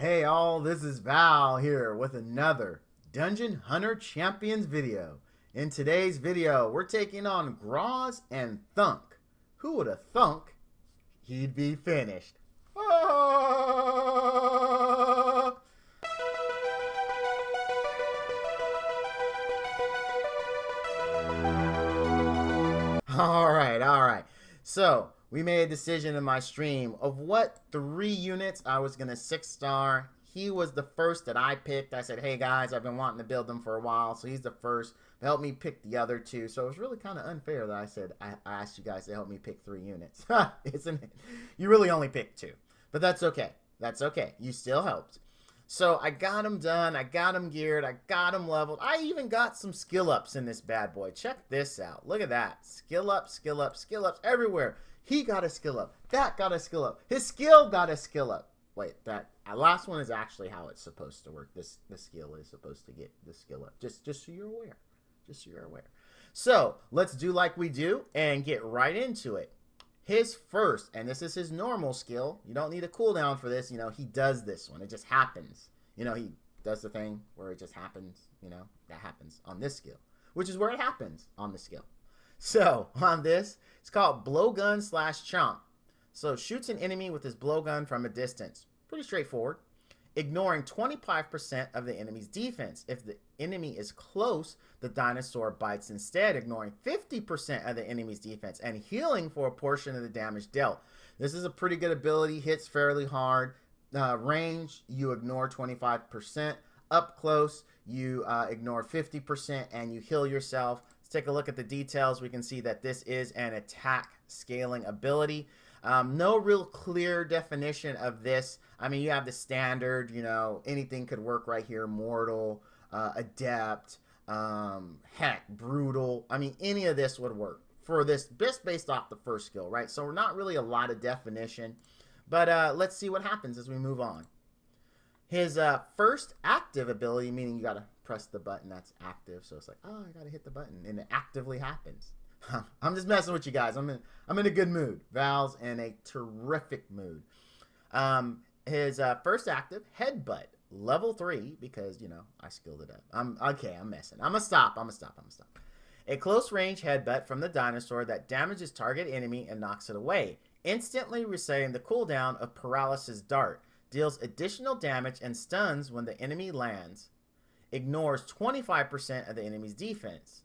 Hey all, this is Val here with another Dungeon Hunter Champions video. In today's video, we're taking on Groz and Thunk. Who would have thunk he'd be finished? Ah! Alright. So, we made a decision in my stream of what 3 units I was going to 6-star. He was the first that I picked. I said, hey guys, I've been wanting to build them for a while, so he's the first. Help me pick the other 2. So it was really kind of unfair that I said I asked you guys to help me pick 3 units. Isn't it? You really only picked 2. But that's okay. That's okay. You still helped. So I got him done. I got him geared. I got him leveled. I even got some skill ups in this bad boy. Check this out. Look at that. Skill up, skill up, skill ups everywhere. He got a skill up. That got a skill up. His skill got a skill up. Wait, that last one is actually how it's supposed to work. The skill is supposed to get the skill up. Just so you're aware. Just so you're aware. So let's do like we do and get right into it. His first, and this is his normal skill. You don't need a cooldown for this. You know, he does this one. It just happens. You know, he does the thing where it just happens. You know, that happens on this skill, which is where it happens on the skill. So on this, it's called blowgun / chomp. So shoots an enemy with his blowgun from a distance. Pretty straightforward. Ignoring 25% of the enemy's defense. If the enemy is close, the dinosaur bites instead, ignoring 50% of the enemy's defense and healing for a portion of the damage dealt. This is a pretty good ability, hits fairly hard. Range, you ignore 25%. Up close, you ignore 50% and you heal yourself. Let's take a look at the details. We can see that this is an attack scaling ability. No real clear definition of this. I mean, you have the standard, you know, anything could work right here. Mortal, adept, heck, brutal. I mean, any of this would work for this, just based off the first skill, right? So we're not really a lot of definition, but let's see what happens as we move on. His first active ability, meaning you got to press the button that's active. So it's like, oh, I got to hit the button, and it actively happens. I'm just messing with you guys. I'm in a good mood. Val's in a terrific mood. His first active, headbutt, level 3, because, you know, I skilled it up. I'm messing. I'm gonna stop. A close range headbutt from the dinosaur that damages target enemy and knocks it away, instantly resetting the cooldown of paralysis dart. Deals additional damage and stuns when the enemy lands. Ignores 25% of the enemy's defense.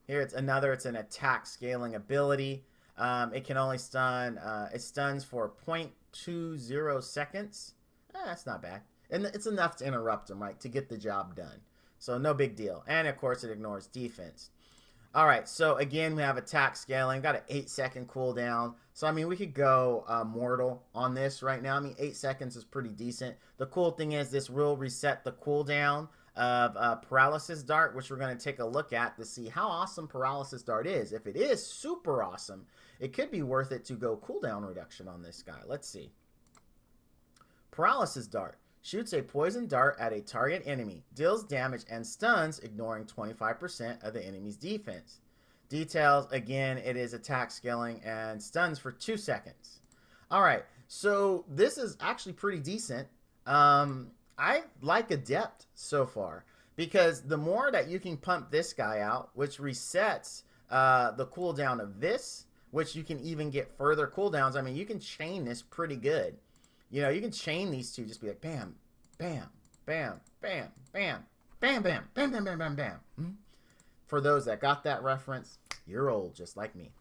Here it's an attack scaling ability. It can only stun, it stuns for 0.20 seconds. That's not bad. And it's enough to interrupt them, right, to get the job done. So no big deal. And of course it ignores defense. All right, so again, we have attack scaling. Got an 8-second cooldown. So, I mean, we could go mortal on this right now. I mean, 8 seconds is pretty decent. The cool thing is this will reset the cooldown of paralysis dart, which we're going to take a look at to see how awesome paralysis dart is. If it is super awesome, it could be worth it to go cooldown reduction on this guy. Let's see. Paralysis dart shoots a poison dart at a target enemy, deals damage and stuns, ignoring 25% of the enemy's defense. Details, again, it is attack scaling and stuns for 2 seconds. All right, so this is actually pretty decent. I like adept so far, because the more that you can pump this guy out, which resets the cooldown of this, which you can even get further cooldowns. I mean, you can chain this pretty good. You know, you can chain these two, just be like bam, bam, bam, bam, bam, bam, bam, bam, bam, bam, bam, bam. For those that got that reference, you're old just like me.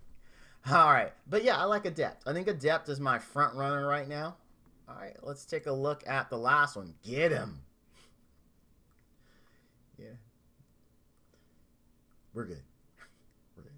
All right, but yeah, I like adept. I think adept is my front runner right now. All right, let's take a look at the last one. Get him. Yeah. We're good. We're good.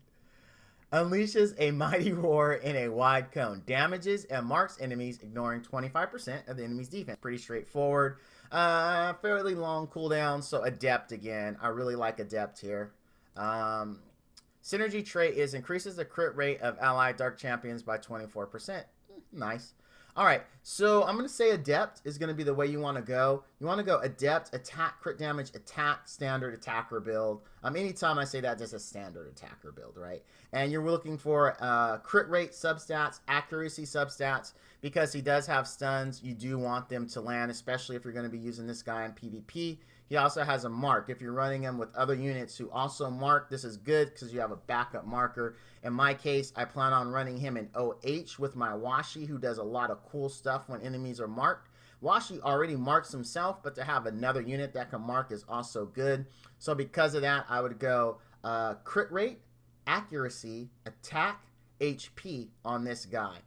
Unleashes a mighty roar in a wide cone. Damages and marks enemies, ignoring 25% of the enemy's defense. Pretty straightforward. Fairly long cooldown, so adept again. I really like adept here. Synergy trait is increases the crit rate of allied dark champions by 24%. Nice. All right, so I'm going to say adept is going to be the way you want to go. You want to go adept, attack, crit damage, attack, standard attacker build. Anytime I say that, just a standard attacker build, right? And you're looking for crit rate substats, accuracy substats, because he does have stuns, you do want them to land, especially if you're going to be using this guy in PvP. He also has a mark. If you're running him with other units who also mark, this is good because you have a backup marker. In my case, I plan on running him in OH with my Washi, who does a lot of cool stuff when enemies are marked. Washi already marks himself, but to have another unit that can mark is also good. So because of that, I would go crit rate, accuracy, attack, HP on this guy.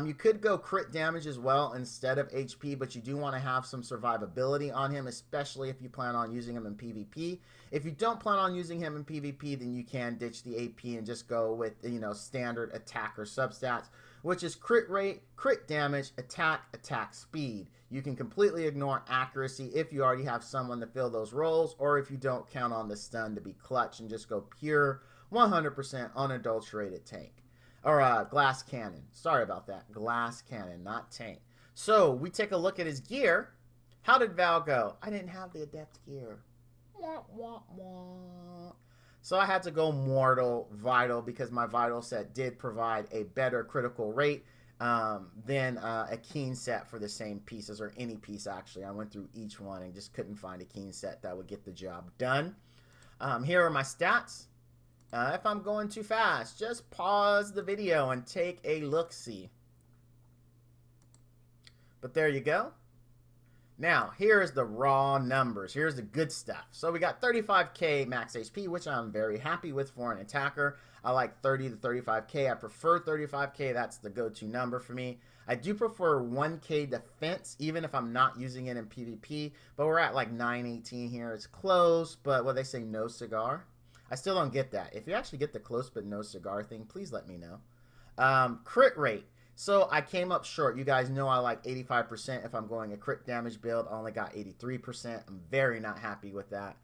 You could go crit damage as well instead of HP, but you do want to have some survivability on him, especially if you plan on using him in PvP. If you don't plan on using him in PvP, then you can ditch the AP and just go with, you know, standard attack or substats, which is crit rate, crit damage, attack, attack speed. You can completely ignore accuracy if you already have someone to fill those roles, or if you don't count on the stun to be clutch and just go pure 100% unadulterated tank. Or glass cannon. Sorry about that. Glass cannon, not tank. So we take a look at his gear. How did Val go? I didn't have the adept gear. Wah, wah, wah. So I had to go mortal vital because my vital set did provide a better critical rate than a keen set for the same pieces, or any piece actually. I went through each one and just couldn't find a keen set that would get the job done. Here are my stats. If I'm going too fast, just pause the video and take a look-see. But there you go. Now, here's the raw numbers. Here's the good stuff. So we got 35k max HP, which I'm very happy with for an attacker. I like 30 to 35k. I prefer 35k. That's the go-to number for me. I do prefer 1k defense, even if I'm not using it in PvP. But we're at like 918 here. It's close, but what they say, no cigar. I still don't get that. If you actually get the close but no cigar thing, please let me know. Crit rate. So I came up short. You guys know I like 85% if I'm going a crit damage build. I only got 83%. I'm very not happy with that.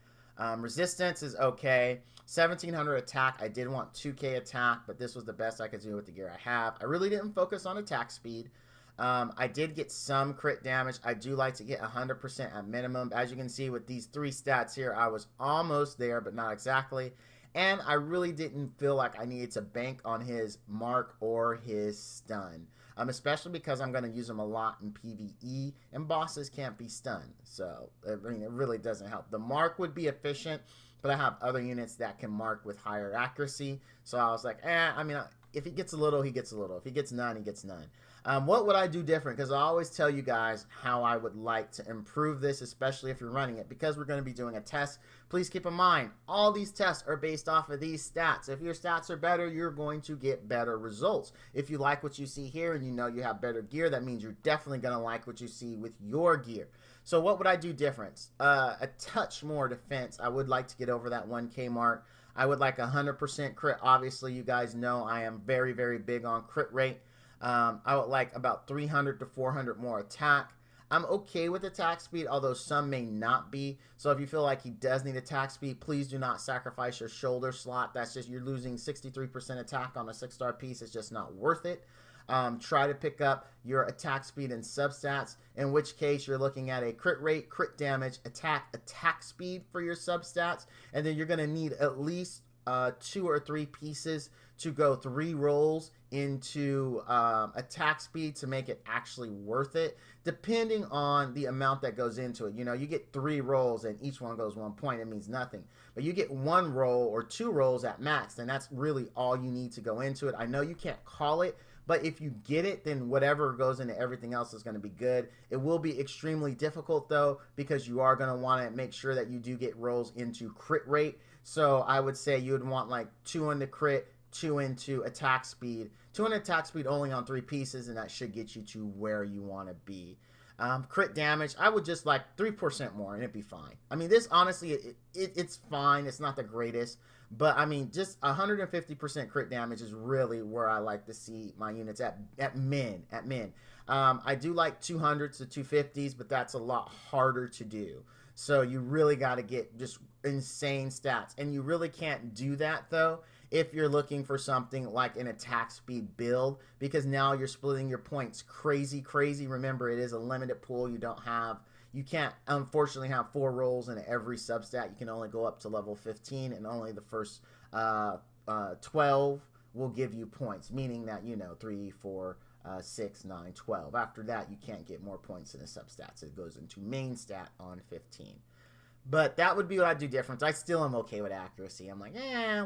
Resistance is okay. 1700 attack. I did want 2k attack, but this was the best I could do with the gear I have. I really didn't focus on attack speed. I did get some crit damage. I do like to get 100% at minimum. As you can see with these three stats here, I was almost there, but not exactly. And I really didn't feel like I needed to bank on his mark or his stun. Especially because I'm going to use him a lot in PvE, and bosses can't be stunned. So, I mean, it really doesn't help. The mark would be efficient, but I have other units that can mark with higher accuracy. So I was like, I mean, if he gets a little, he gets a little. If he gets none, he gets none. What would I do different? Because I always tell you guys how I would like to improve this, especially if you're running it. Because we're going to be doing a test, please keep in mind, all these tests are based off of these stats. If your stats are better, you're going to get better results. If you like what you see here and you know you have better gear, that means you're definitely going to like what you see with your gear. So what would I do different? A touch more defense. I would like to get over that 1k mark. I would like 100% crit. Obviously, you guys know I am very, very big on crit rate. I would like about 300 to 400 more attack. I'm okay with attack speed, although some may not be. So if you feel like he does need attack speed, please do not sacrifice your shoulder slot. That's just, you're losing 63% attack on a 6-star piece. It's just not worth it. Try to pick up your attack speed and substats, in which case you're looking at a crit rate, crit damage, attack speed for your substats, and then you're going to need at least 2 or 3 pieces to go 3 rolls into attack speed to make it actually worth it, depending on the amount that goes into it. You know, you get 3 rolls and each one goes 1 point, it means nothing. But you get 1 roll or 2 rolls at max, and that's really all you need to go into it. I know you can't call it, but if you get it, then whatever goes into everything else is going to be good. It will be extremely difficult, though, because you are going to want to make sure that you do get rolls into crit rate. So I would say you would want like 2 into crit, 2 into attack speed. 2 into attack speed only on 3 pieces, and that should get you to where you want to be. Crit damage, I would just like 3% more, and it'd be fine. I mean, this honestly, it's fine. It's not the greatest. But, I mean, just 150% crit damage is really where I like to see my units at min. I do like 200s to 250s, but that's a lot harder to do. So you really got to get just insane stats. And you really can't do that, though, if you're looking for something like an attack speed build, because now you're splitting your points crazy. Remember, it is a limited pool. You can't, unfortunately, have 4 rolls in every substat. You can only go up to level 15, and only the first 12 will give you points, meaning that, you know, 3, 4, 6, 9, 12. After that, you can't get more points in the substats. It goes into main stat on 15. But that would be what I'd do different. I still am okay with accuracy. I'm like,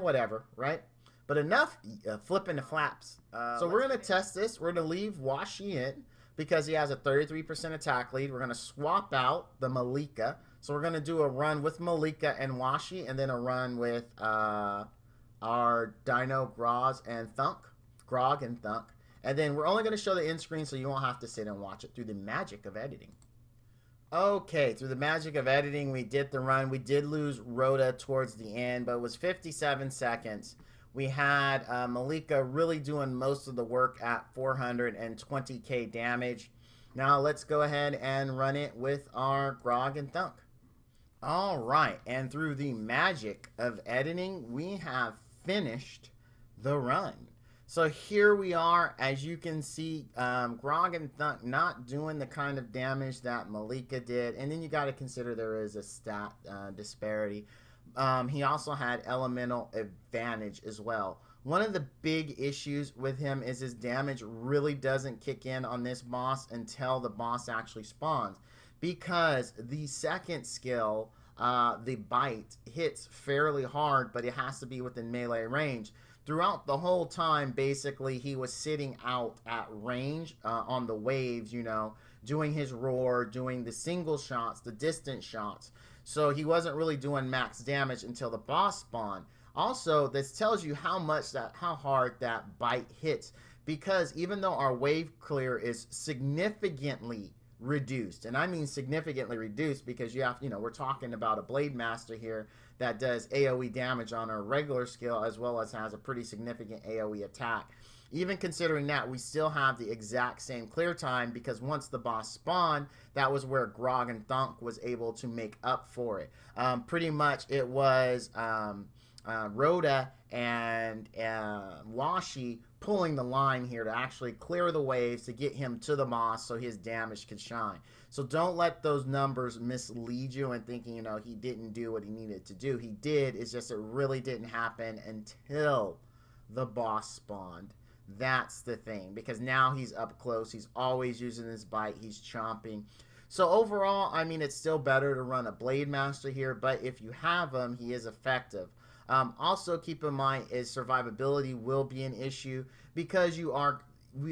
whatever, right? But enough flipping the flaps. So we're going to test this. We're going to leave Washi in because he has a 33% attack lead. We're going to swap out the Malika. So we're going to do a run with Malika and Washi, and then a run with our Dino Groz and Thunk. Grog and Thunk. And then we're only going to show the end screen so you won't have to sit and watch it through the magic of editing. Okay, through the magic of editing, we did the run. We did lose Rhoda towards the end, but it was 57 seconds. We had Malika really doing most of the work at 420k damage. Now let's go ahead and run it with our Grog and Thunk. All right, and through the magic of editing, we have finished the run. So here we are, as you can see, Grog and Thunk not doing the kind of damage that Malika did. And then you got to consider there is a stat disparity. He also had elemental advantage as well. One of the big issues with him is his damage really doesn't kick in on this boss until the boss actually spawns. Because the second skill, the bite, hits fairly hard, but it has to be within melee range. Throughout the whole time, basically, he was sitting out at range on the waves, you know, doing his roar, doing the single shots, the distance shots. So he wasn't really doing max damage until the boss spawned. Also, this tells you how hard that bite hits, because even though our wave clear is significantly reduced, and I mean significantly reduced, because you have, we're talking about a Blade Master here that does AoE damage on a regular skill, as well as has a pretty significant AoE attack. Even considering that, we still have the exact same clear time, because once the boss spawned, that was where Grog and Thunk was able to make up for it. Pretty much it was Rhoda and Washi pulling the line here to actually clear the waves to get him to the boss so his damage could shine. So don't let those numbers mislead you and thinking, he didn't do what he needed to do. He did, it's just it really didn't happen until the boss spawned. That's the thing, because now he's up close. He's always using his bite. He's chomping. So overall, I mean, it's still better to run a Blade Master here, but if you have him, he is effective. Also, keep in mind is survivability will be an issue, because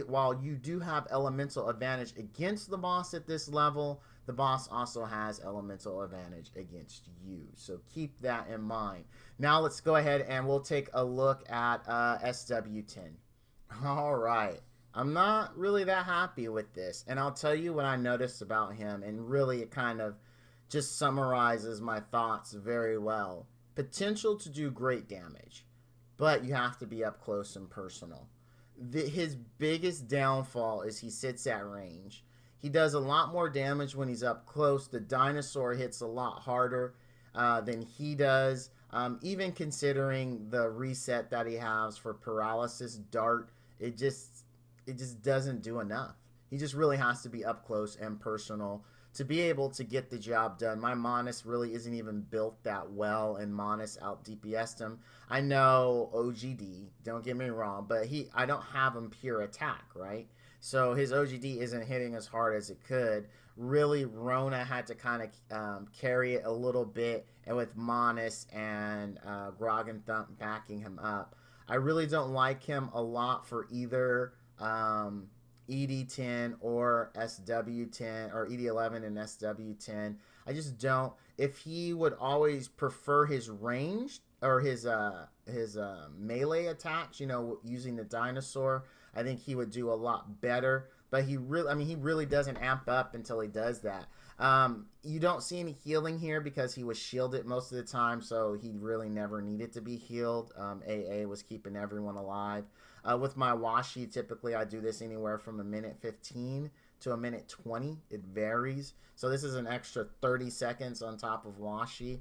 while you do have elemental advantage against the boss at this level, the boss also has elemental advantage against you. So keep that in mind. Now let's go ahead and we'll take a look at SW10. All right. I'm not really that happy with this, and I'll tell you what I noticed about him, and really it kind of just summarizes my thoughts very well. Potential to do great damage, but you have to be up close and personal. His biggest downfall is he sits at range. He does a lot more damage when he's up close. The dinosaur hits a lot harder than he does. Even considering the reset that he has for paralysis dart, it just doesn't do enough. He just really has to be up close and personal to be able to get the job done. My Monis really isn't even built that well, and Monis out DPS'd him. I know OGD, don't get me wrong, but I don't have him pure attack, right? So his OGD isn't hitting as hard as it could. Really, Rona had to kind of carry it a little bit, and with Monis and Grog and Thump backing him up. I really don't like him a lot for either ED10 or SW10, or ED11 and SW10. I just don't. If he would always prefer his ranged or his melee attacks, using the dinosaur, I think he would do a lot better. But he really doesn't amp up until he does that. You don't see any healing here because he was shielded most of the time, so he really never needed to be healed. AA was keeping everyone alive. With my Washi, typically I do this anywhere from a minute 15 to a minute 20. It varies. So this is an extra 30 seconds on top of Washi.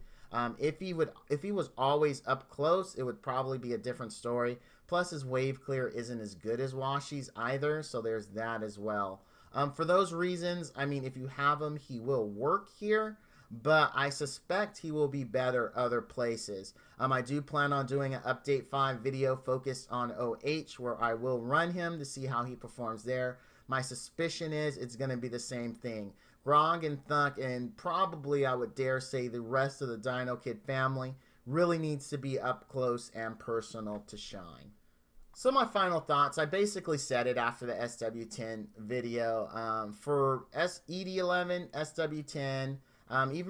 If he was always up close, it would probably be a different story. Plus his wave clear isn't as good as Washi's either, so there's that as well. For those reasons, I mean, if you have him, he will work here, but I suspect he will be better other places. I do plan on doing an Update 5 video focused on OH, where I will run him to see how he performs there. My suspicion is it's going to be the same thing. Groz and Thunk, and probably I would dare say the rest of the Dino Kid family, really needs to be up close and personal to shine. So my final thoughts, I basically said it after the SW10 video. For ED11, SW10,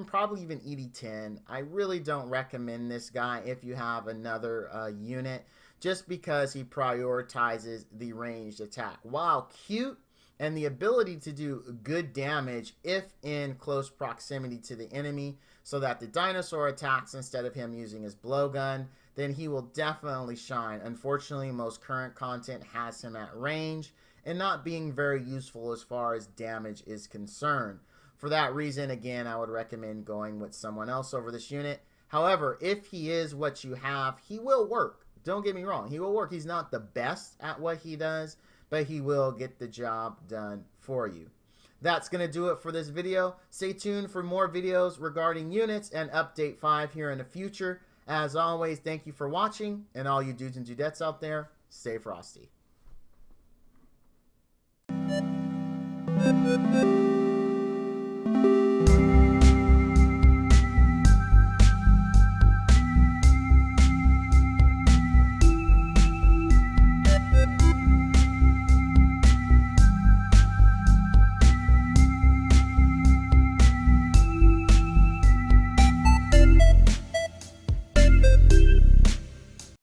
probably even ED10, I really don't recommend this guy if you have another unit, just because he prioritizes the ranged attack. While cute and the ability to do good damage if in close proximity to the enemy, so that the dinosaur attacks instead of him using his blowgun, then he will definitely shine. Unfortunately, most current content has him at range and not being very useful as far as damage is concerned. For that reason, again, I would recommend going with someone else over this unit. However, if he is what you have, he will work. Don't get me wrong, he will work. He's not the best at what he does, but he will get the job done for you. That's going to do it for this video. Stay tuned for more videos regarding units and Update 5 here in the future. As always, thank you for watching, and all you dudes and dudettes out there, stay frosty.